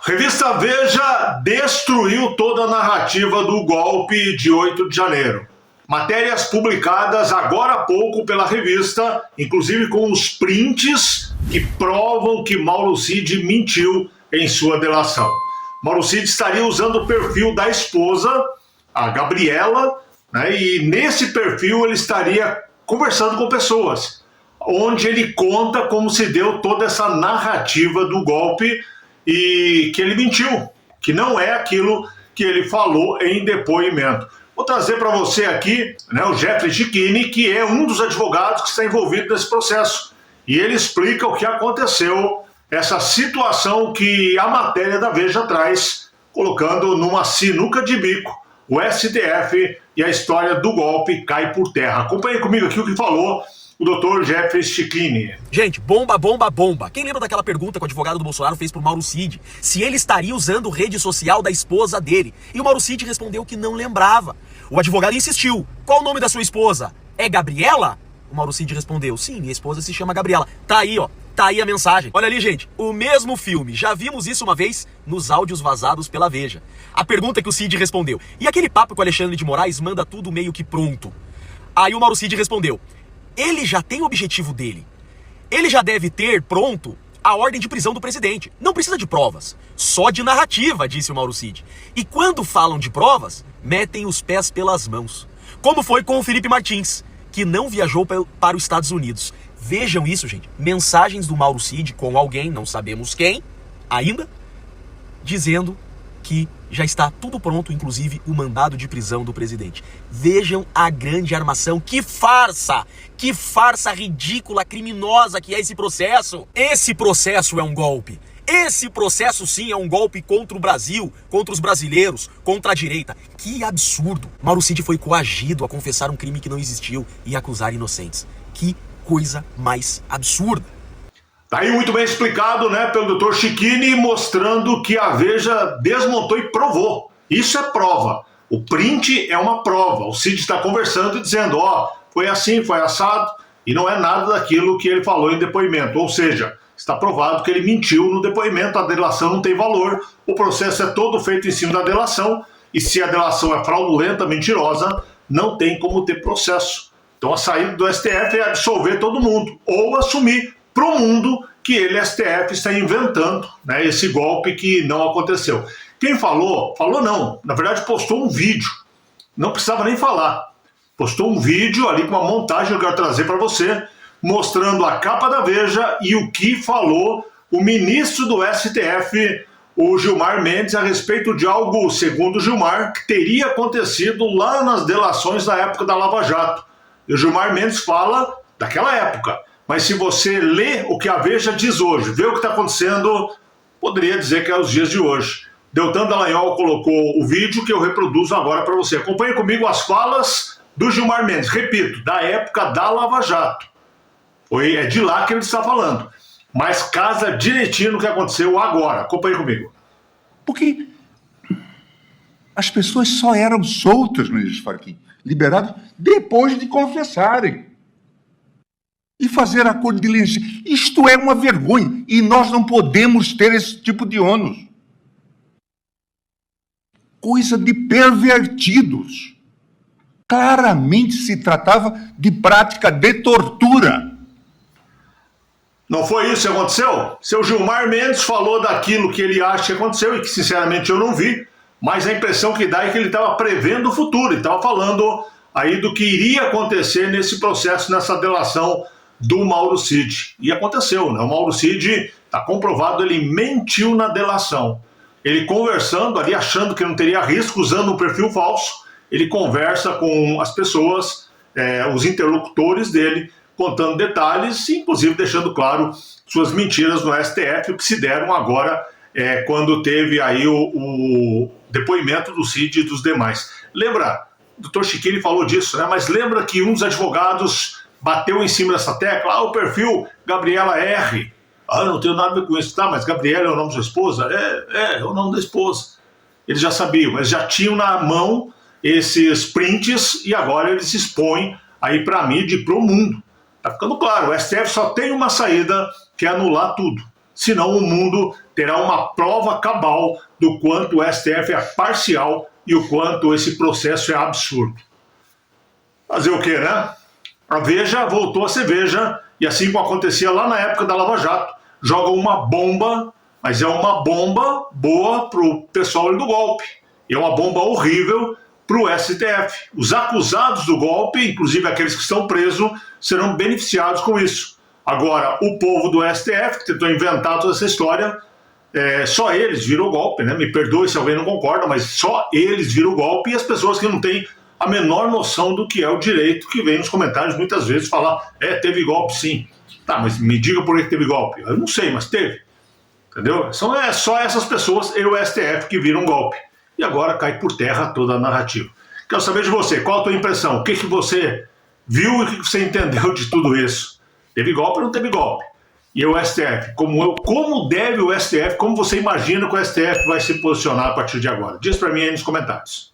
Revista Veja destruiu toda a narrativa do golpe de 8 de janeiro. Matérias publicadas agora há pouco pela revista, inclusive com os prints que provam que Mauro Cid mentiu em sua delação. Mauro Cid estaria usando o perfil da esposa, a Gabriela, né, e nesse perfil ele estaria conversando com pessoas, onde ele conta como se deu toda essa narrativa do golpe e que ele mentiu, que não é aquilo que ele falou em depoimento. Vou trazer para você aqui, né, o Jeffrey Cicchini, que é um dos advogados que está envolvido nesse processo. E ele explica o que aconteceu, essa situação que a matéria da Veja traz, colocando numa sinuca de bico o STF e a história do golpe cai por terra. Acompanhe comigo aqui o que falou o Dr. Jeffrey Cicchini. Gente, bomba, bomba, bomba. Quem lembra daquela pergunta que o advogado do Bolsonaro fez pro Mauro Cid? Se ele estaria usando rede social da esposa dele. E o Mauro Cid respondeu que não lembrava. O advogado insistiu. Qual o nome da sua esposa? É Gabriela? O Mauro Cid respondeu, sim, minha esposa se chama Gabriela. Tá aí, ó. Tá aí a mensagem. Olha ali, gente. O mesmo filme. Já vimos isso uma vez nos áudios vazados pela Veja. A pergunta que o Cid respondeu. E aquele papo que o Alexandre de Moraes manda tudo meio que pronto? Aí o Mauro Cid respondeu. Ele já tem o objetivo dele. Ele já deve ter pronto a ordem de prisão do presidente. Não precisa de provas, só de narrativa, disse o Mauro Cid. E quando falam de provas, metem os pés pelas mãos. Como foi com o Felipe Martins, que não viajou para os Estados Unidos. Vejam isso, gente. Mensagens do Mauro Cid com alguém, não sabemos quem, ainda, dizendo que já está tudo pronto, inclusive o mandado de prisão do presidente. Vejam a grande armação. Que farsa ridícula, criminosa que é esse processo. Esse processo é um golpe. Esse processo sim é um golpe contra o Brasil, contra os brasileiros, contra a direita. Que absurdo. Mauro Cid foi coagido a confessar um crime que não existiu e acusar inocentes. Que coisa mais absurda. Tá aí muito bem explicado, né, pelo Dr. Cicchini, mostrando que a Veja desmontou e provou. Isso é prova. O print é uma prova. O Cid está conversando e dizendo, ó, foi assim, foi assado, e não é nada daquilo que ele falou em depoimento. Ou seja, está provado que ele mentiu no depoimento, a delação não tem valor, o processo é todo feito em cima da delação, e se a delação é fraudulenta, mentirosa, não tem como ter processo. Então a saída do STF é absolver todo mundo, ou assumir pro mundo que ele, STF, está inventando, né, esse golpe que não aconteceu. Quem falou não, na verdade postou um vídeo, não precisava nem falar, postou um vídeo ali com uma montagem que eu quero trazer para você, mostrando a capa da Veja e o que falou o ministro do STF, o Gilmar Mendes, a respeito de algo, segundo o Gilmar, que teria acontecido lá nas delações na época da Lava Jato. E o Gilmar Mendes fala daquela época. Mas se você lê o que a Veja diz hoje, vê o que está acontecendo, poderia dizer que é os dias de hoje. Deltan Dallagnol colocou o vídeo que eu reproduzo agora para você. Acompanhe comigo as falas do Gilmar Mendes. Repito, da época da Lava Jato. É de lá que ele está falando. Mas casa direitinho no que aconteceu agora. Acompanhe comigo. Porque as pessoas só eram soltas, Luiz Faquim, liberadas depois de confessarem. E fazer acordo de leniência. Isto é uma vergonha. E nós não podemos ter esse tipo de ônus. Coisa de pervertidos. Claramente se tratava de prática de tortura. Não foi isso que aconteceu? Seu Gilmar Mendes falou daquilo que ele acha que aconteceu e que, sinceramente, eu não vi. Mas a impressão que dá é que ele estava prevendo o futuro. Ele estava falando aí do que iria acontecer nesse processo, nessa delação do Mauro Cid. E aconteceu, né? O Mauro Cid, está comprovado, ele mentiu na delação. Ele conversando ali, achando que não teria risco, usando um perfil falso, ele conversa com as pessoas, os interlocutores dele, contando detalhes e, inclusive, deixando claro suas mentiras no STF, que se deram agora quando teve aí o depoimento do Cid e dos demais. Lembra, o doutor Cicchini falou disso, né? Mas lembra que um dos advogados bateu em cima dessa tecla, o perfil Gabriela R. Não tenho nada a ver com isso, tá? Mas Gabriela é o nome da sua esposa? É o nome da esposa. Eles já sabiam, mas já tinham na mão esses prints e agora eles se expõem aí para a mídia e para o mundo. Tá ficando claro, o STF só tem uma saída, que é anular tudo. Senão o mundo terá uma prova cabal do quanto o STF é parcial e o quanto esse processo é absurdo. Fazer o quê, né? A Veja voltou a ser Veja, e assim como acontecia lá na época da Lava Jato, joga uma bomba, mas é uma bomba boa para o pessoal do golpe. E é uma bomba horrível para o STF. Os acusados do golpe, inclusive aqueles que estão presos, serão beneficiados com isso. Agora, o povo do STF, que tentou inventar toda essa história, só eles viram o golpe, né? Me perdoe se alguém não concorda, mas só eles viram o golpe, e as pessoas que não têm a menor noção do que é o direito, que vem nos comentários muitas vezes falar, teve golpe sim. Tá, mas me diga por que teve golpe. Eu não sei, mas teve. Entendeu? Só essas pessoas e o STF que viram golpe. E agora cai por terra toda a narrativa. Quero saber de você, qual a tua impressão? O que você viu e o que você entendeu de tudo isso? Teve golpe ou não teve golpe? E o STF, como deve o STF, como você imagina que o STF vai se posicionar a partir de agora? Diz para mim aí nos comentários.